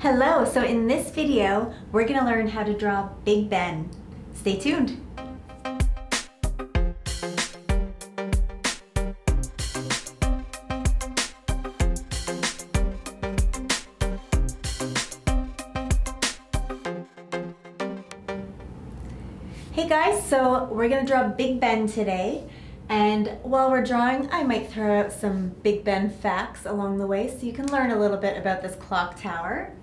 Hello, so in this video, we're gonna learn how to draw Big Ben. Stay tuned. Hey guys, so we're gonna draw Big Ben today. And while we're drawing, I might throw out some Big Ben facts along the way so you can learn a little bit about this clock tower.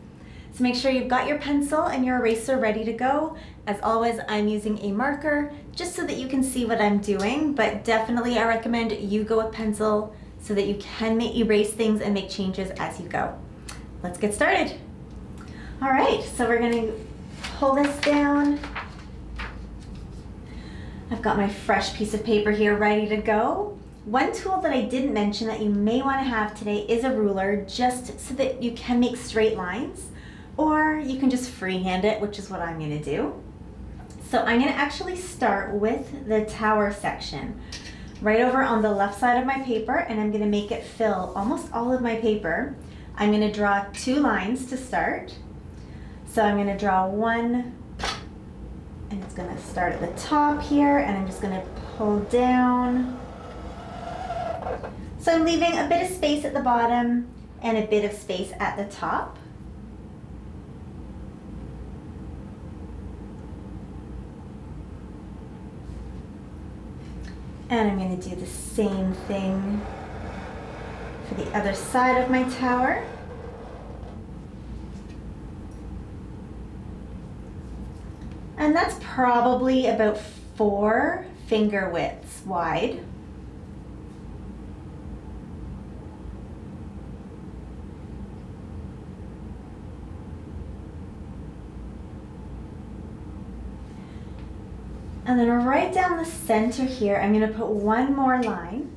So make sure you've got your pencil and your eraser ready to go. As always, I'm using a marker just so that you can see what I'm doing, but definitely I recommend you go with pencil so that you can erase things and make changes as you go. Let's get started. All right, so we're gonna pull this down. I've got my fresh piece of paper here ready to go. One tool that I didn't mention that you may want to have today is a ruler, just so that you can make straight lines, or you can just freehand it, which is what I'm going to do. So I'm going to actually start with the tower section right over on the left side of my paper, and I'm going to make it fill almost all of my paper. I'm going to draw two lines to start. So I'm going to draw one, and it's going to start at the top here, and I'm just going to pull down. So I'm leaving a bit of space at the bottom and a bit of space at the top. And I'm going to do the same thing for the other side of my tower. And that's probably about 4 finger widths wide. And then right down the center here, I'm going to put one more line.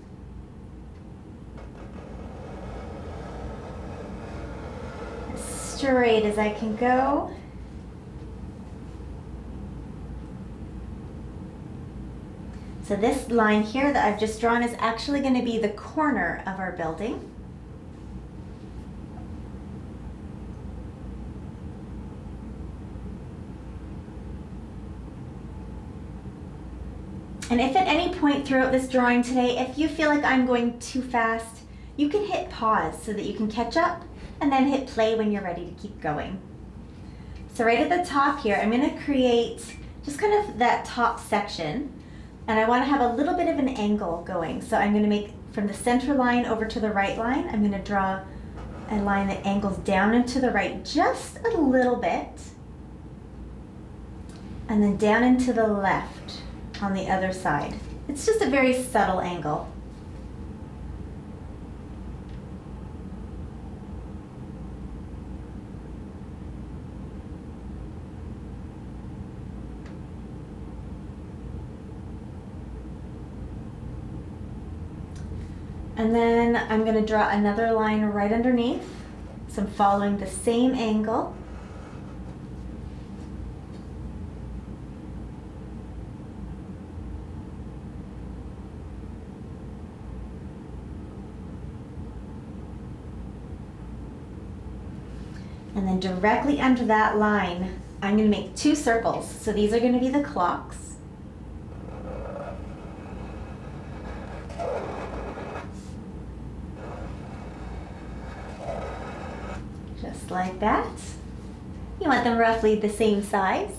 As straight as I can go. So this line here that I've just drawn is actually going to be the corner of our building. And if at any point throughout this drawing today, if you feel like I'm going too fast, you can hit pause so that you can catch up and then hit play when you're ready to keep going. So right at the top here, I'm going to create just kind of that top section. And I want to have a little bit of an angle going. So I'm going to make from the center line over to the right line, I'm going to draw a line that angles down and to the right just a little bit. And then down and to the left on the other side. It's just a very subtle angle. And then I'm going to draw another line right underneath. So I'm following the same angle. And then directly under that line, I'm going to make 2 circles. So these are going to be the clocks. Just like that. You want them roughly the same size.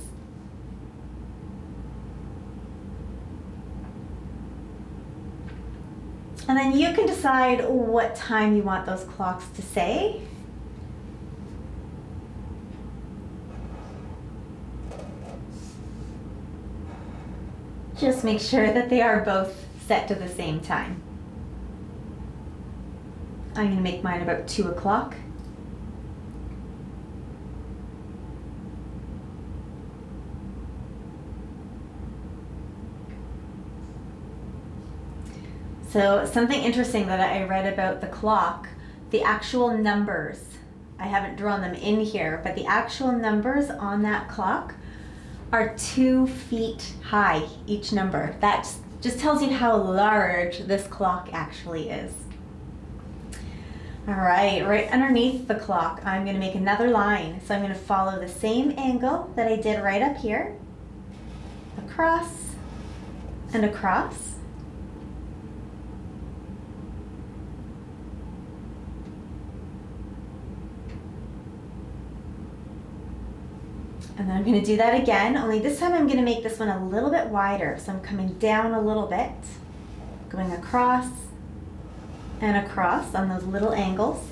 And then you can decide what time you want those clocks to say. Just make sure that they are both set to the same time. I'm going to make mine about 2 o'clock. So something interesting that I read about the clock, the actual numbers, I haven't drawn them in here, but the actual numbers on that clock are 2 feet high, each number. That just tells you how large this clock actually is. All right, right underneath the clock, I'm going to make another line. So I'm going to follow the same angle that I did right up here, across and across. And then I'm going to do that again, only this time I'm going to make this one a little bit wider. So I'm coming down a little bit, going across and across on those little angles.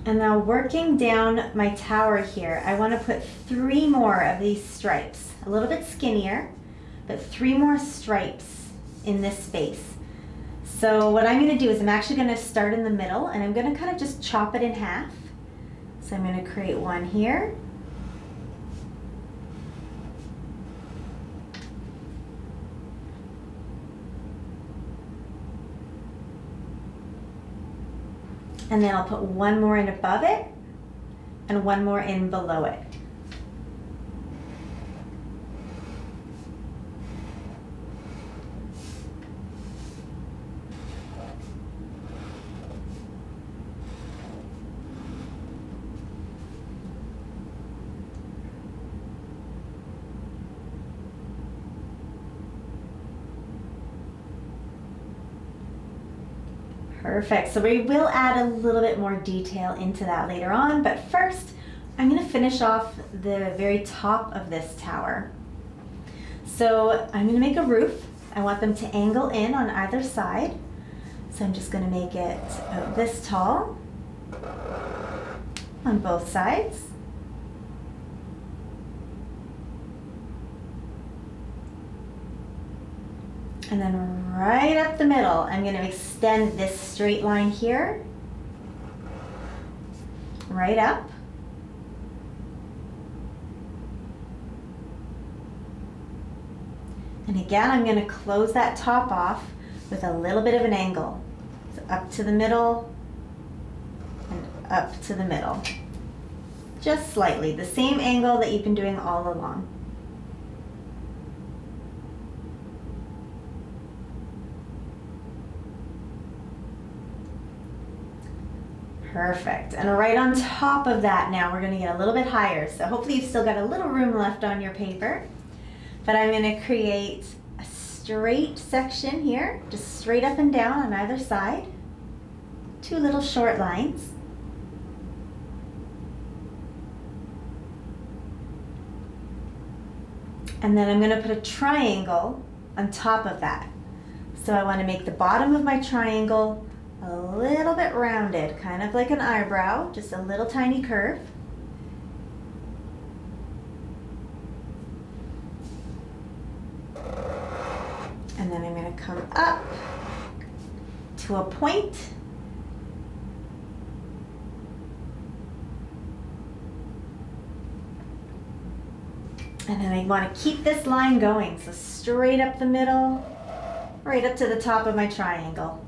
And now working down my tower here, I want to put 3 more of these stripes, a little bit skinnier, but 3 more stripes in this space. So what I'm going to do is I'm actually going to start in the middle and I'm going to kind of just chop it in half. So I'm going to create one here. And then I'll put one more in above it and one more in below it. Perfect, so we will add a little bit more detail into that later on, but first I'm going to finish off the very top of this tower. So I'm going to make a roof. I want them to angle in on either side. So I'm just going to make it this tall on both sides. And then right up the middle, I'm going to extend this straight line here, right up. And again, I'm going to close that top off with a little bit of an angle. So up to the middle and up to the middle. Just slightly, the same angle that you've been doing all along. Perfect, and right on top of that now we're going to get a little bit higher. So hopefully you've still got a little room left on your paper. But I'm going to create a straight section here, just straight up and down on either side. 2 little short lines. And then I'm going to put a triangle on top of that. So I want to make the bottom of my triangle a little bit rounded, kind of like an eyebrow, just a little tiny curve. And then I'm going to come up to a point. And then I want to keep this line going, so straight up the middle, right up to the top of my triangle.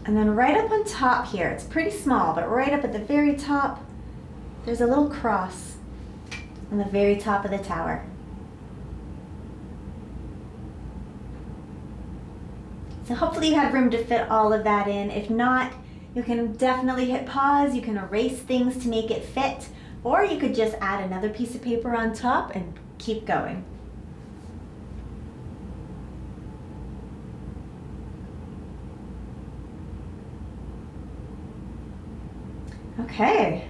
And then right up on top here, it's pretty small, but right up at the very top, there's a little cross on the very top of the tower. So hopefully you had room to fit all of that in. If not, you can definitely hit pause. You can erase things to make it fit, or you could just add another piece of paper on top and keep going. Okay,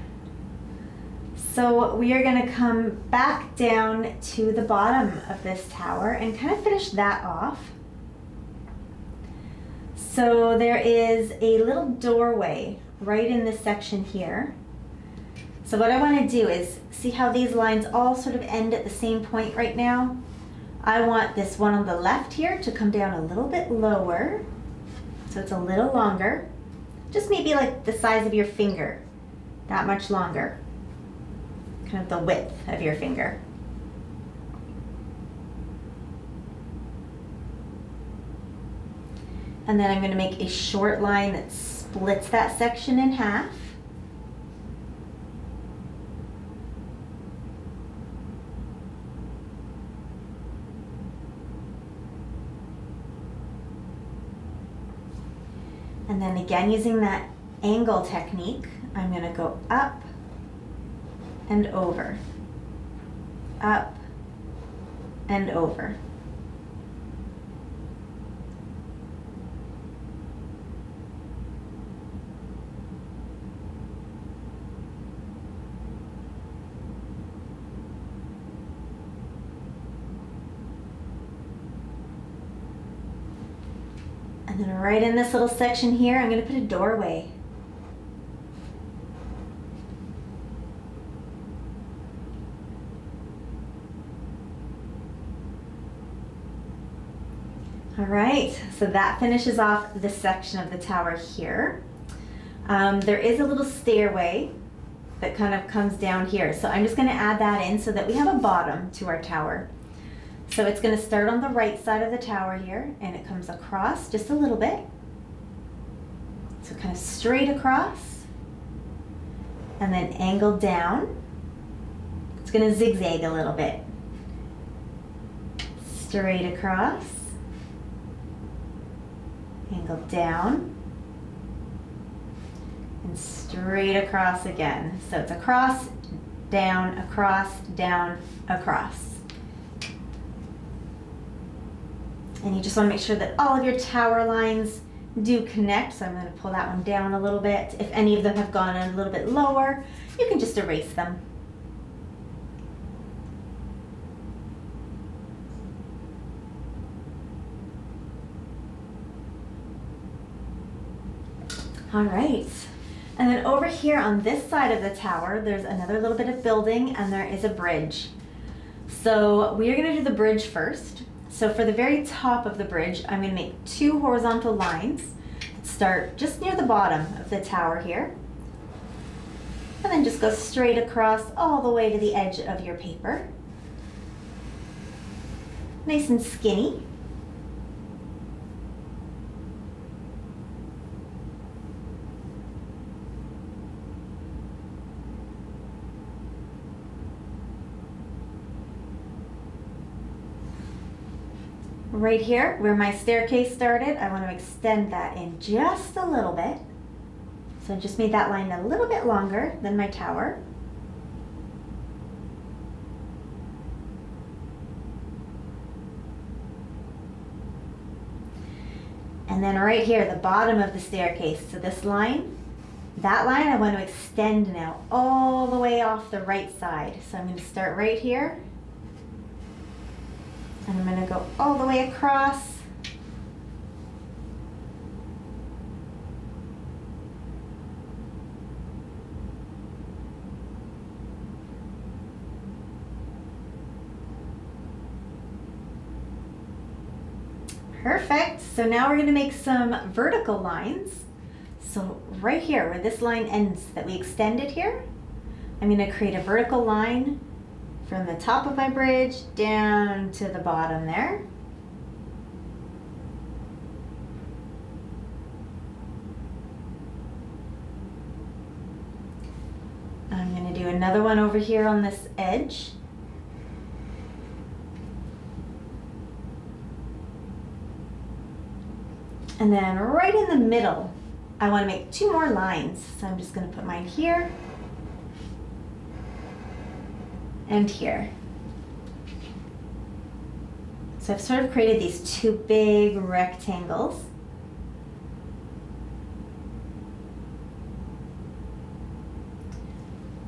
so we are going to come back down to the bottom of this tower and kind of finish that off. So there is a little doorway right in this section here. So what I want to do is, see how these lines all sort of end at the same point right now? I want this one on the left here to come down a little bit lower, so it's a little longer, just maybe like the size of your finger. That much longer, kind of the width of your finger. And then I'm going to make a short line that splits that section in half. And then again, using that angle technique, I'm going to go up and over, up and over. And then right in this little section here, I'm going to put a doorway. All right, so that finishes off this section of the tower here. There is a little stairway that kind of comes down here. So I'm just going to add that in so that we have a bottom to our tower. So it's going to start on the right side of the tower here, and it comes across just a little bit. So kind of straight across, and then angle down. It's going to zigzag a little bit. Straight across, angle down, and straight across again. So it's across, down, across. And you just want to make sure that all of your tower lines do connect. So I'm going to pull that one down a little bit. If any of them have gone a little bit lower, you can just erase them. All right. And then over here on this side of the tower, there's another little bit of building, and there is a bridge. So we are going to do the bridge first. So for the very top of the bridge, I'm going to make 2 horizontal lines that start just near the bottom of the tower here. And then just go straight across all the way to the edge of your paper. Nice and skinny. Right here, where my staircase started, I want to extend that in just a little bit. So I just made that line a little bit longer than my tower. And then right here, the bottom of the staircase, so this line, that line I want to extend now all the way off the right side. So I'm going to start right here. And I'm going to go all the way across. Perfect. So now we're going to make some vertical lines. So right here where this line ends that we extended here, I'm going to create a vertical line from the top of my bridge down to the bottom there. I'm going to do another one over here on this edge. And then right in the middle, I want to make 2 more lines. So I'm just going to put mine here and here. So I've sort of created these 2 big rectangles.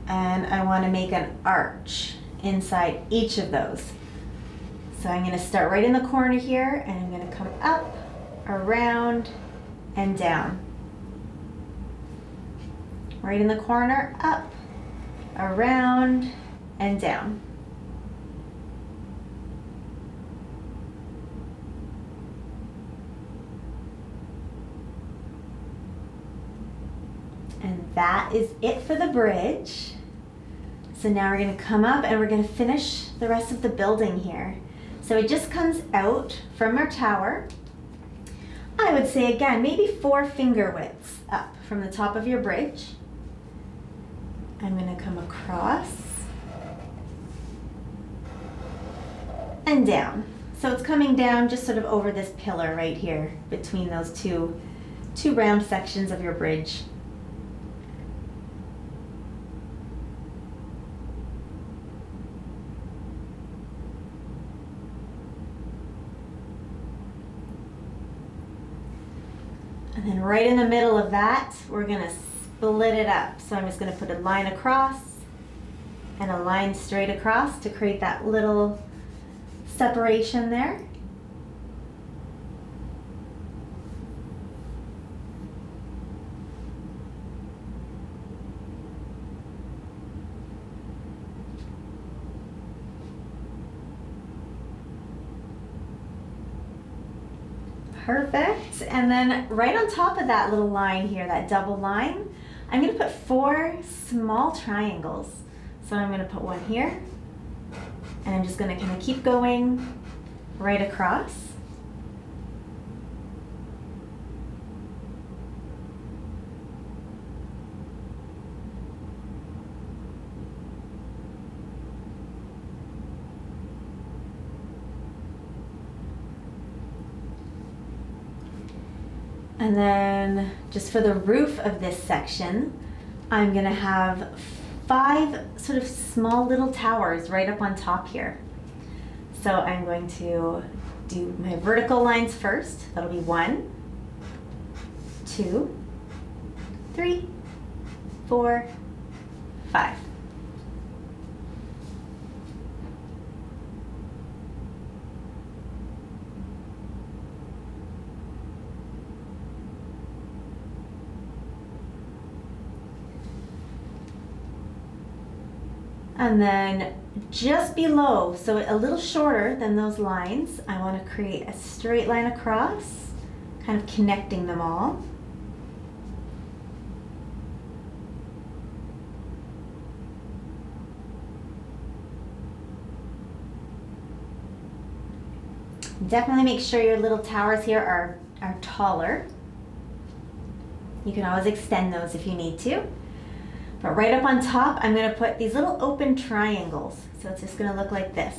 And I want to make an arch inside each of those. So I'm going to start right in the corner here, and I'm going to come up, around, and down. Right in the corner, up, around, and down. And that is it for the bridge. So now we're going to come up and we're going to finish the rest of the building here. So it just comes out from our tower. I would say again, maybe 4 finger widths up from the top of your bridge. I'm going to come across and down. So it's coming down just sort of over this pillar right here between those two round sections of your bridge. And then right in the middle of that, we're going to split it up. So I'm just going to put a line across and a line straight across to create that little separation there. Perfect. And then right on top of that little line here, that double line, I'm going to put 4 small triangles. So I'm going to put one here, and I'm just going to kind of keep going right across. And then just for the roof of this section, I'm going to have 5 sort of small little towers right up on top here. So I'm going to do my vertical lines first. That'll be 1, 2, 3, 4, 5. And then just below, so a little shorter than those lines, I want to create a straight line across, kind of connecting them all. Definitely make sure your little towers here are taller. You can always extend those if you need to. But right up on top, I'm going to put these little open triangles. So it's just going to look like this.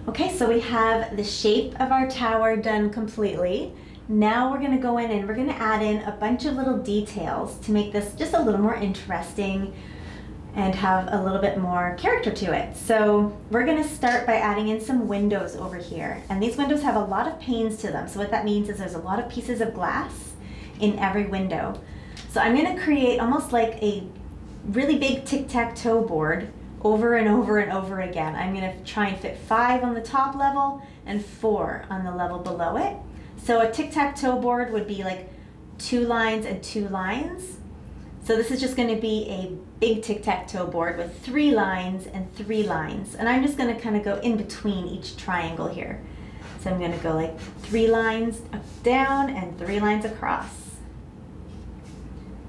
Okay, so we have the shape of our tower done completely. Now we're going to go in and we're going to add in a bunch of little details to make this just a little more interesting and have a little bit more character to it. So we're going to start by adding in some windows over here. And these windows have a lot of panes to them. So what that means is there's a lot of pieces of glass in every window. So I'm going to create almost like a really big tic-tac-toe board over and over and over again. I'm going to try and fit 5 on the top level and 4 on the level below it. So a tic-tac-toe board would be like 2 lines and 2 lines. So this is just going to be a big tic-tac-toe board with 3 lines and 3 lines. And I'm just going to kind of go in between each triangle here. So I'm going to go like 3 lines up, down, and 3 lines across.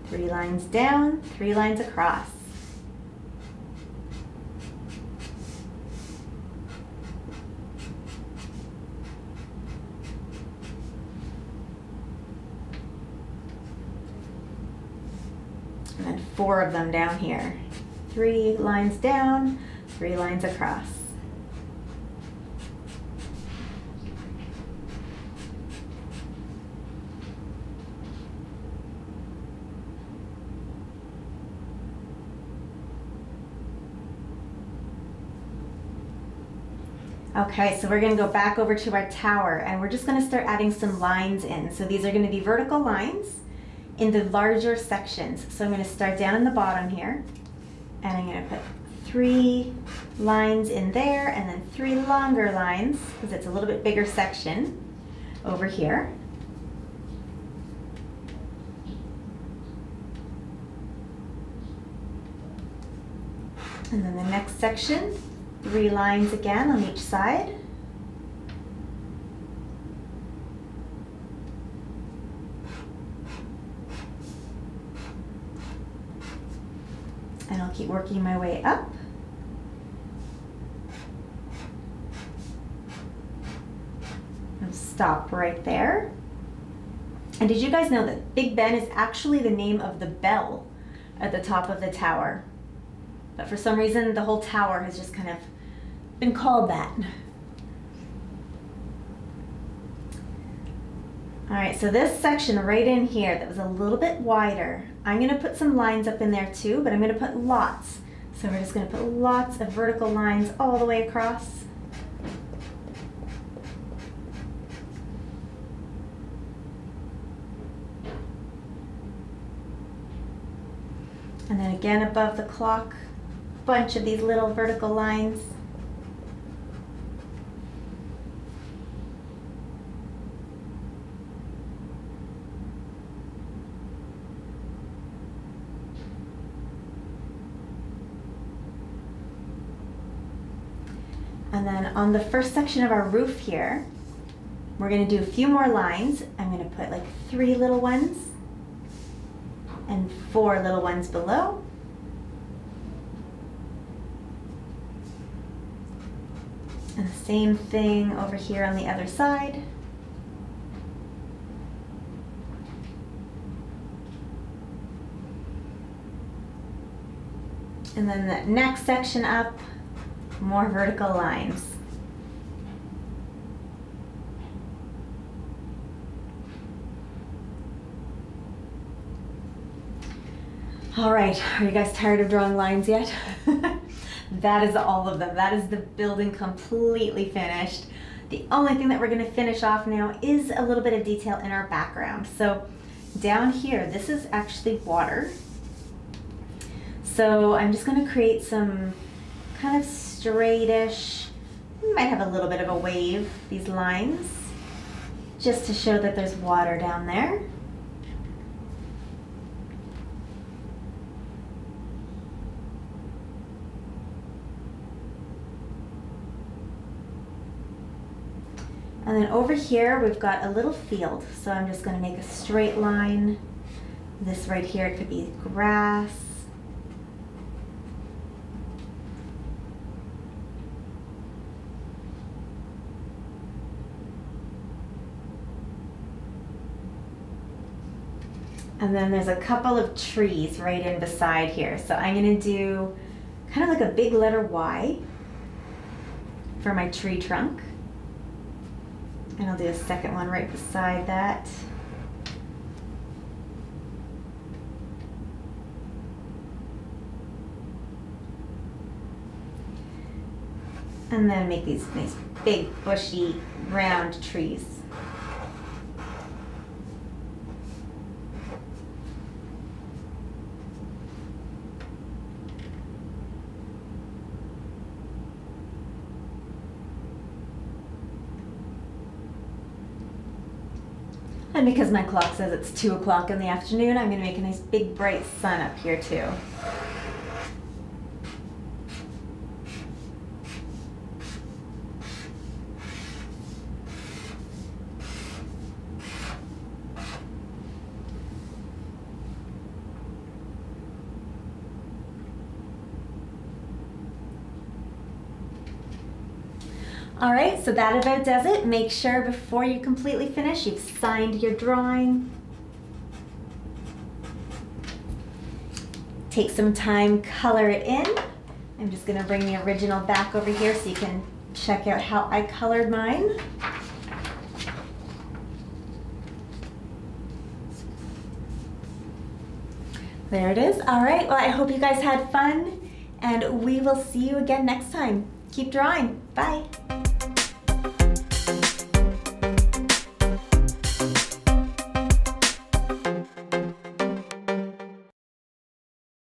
3 lines down, 3 lines across. And then 4 of them down here. 3 lines down, 3 lines across. Okay, so we're going to go back over to our tower and we're just going to start adding some lines in. So these are going to be vertical lines in the larger sections. So I'm going to start down in the bottom here and I'm going to put 3 lines in there and then 3 longer lines because it's a little bit bigger section over here. And then the next section, 3 lines again on each side. And I'll keep working my way up. And stop right there. And did you guys know that Big Ben is actually the name of the bell at the top of the tower? But for some reason, the whole tower has just kind of been called that. All right, so this section right in here that was a little bit wider, I'm gonna put some lines up in there too, but I'm gonna put lots. So we're just gonna put lots of vertical lines all the way across. And then again above the clock, bunch of these little vertical lines. And then on the first section of our roof here, we're gonna do a few more lines. I'm gonna put like 3 little ones and 4 little ones below. And the same thing over here on the other side. And then the next section up, more vertical lines. All right, are you guys tired of drawing lines yet? That is all of them. That is the building completely finished. The only thing that we're gonna finish off now is a little bit of detail in our background. So down here, this is actually water. So I'm just gonna create some kind of straightish, might have a little bit of a wave, these lines, just to show that there's water down there. And then over here, we've got a little field. So I'm just gonna make a straight line. This right here, it could be grass. And then there's a couple of trees right in beside here. So I'm gonna do kind of like a big letter Y for my tree trunk. And I'll do a second one right beside that. And then make these nice big bushy round trees. And because my clock says it's 2 o'clock in the afternoon, I'm gonna make a nice big bright sun up here too. All right, so that about does it. Make sure before you completely finish, you've signed your drawing. Take some time, color it in. I'm just gonna bring the original back over here so you can check out how I colored mine. There it is. All right, well, I hope you guys had fun, and we will see you again next time. Keep drawing. Bye.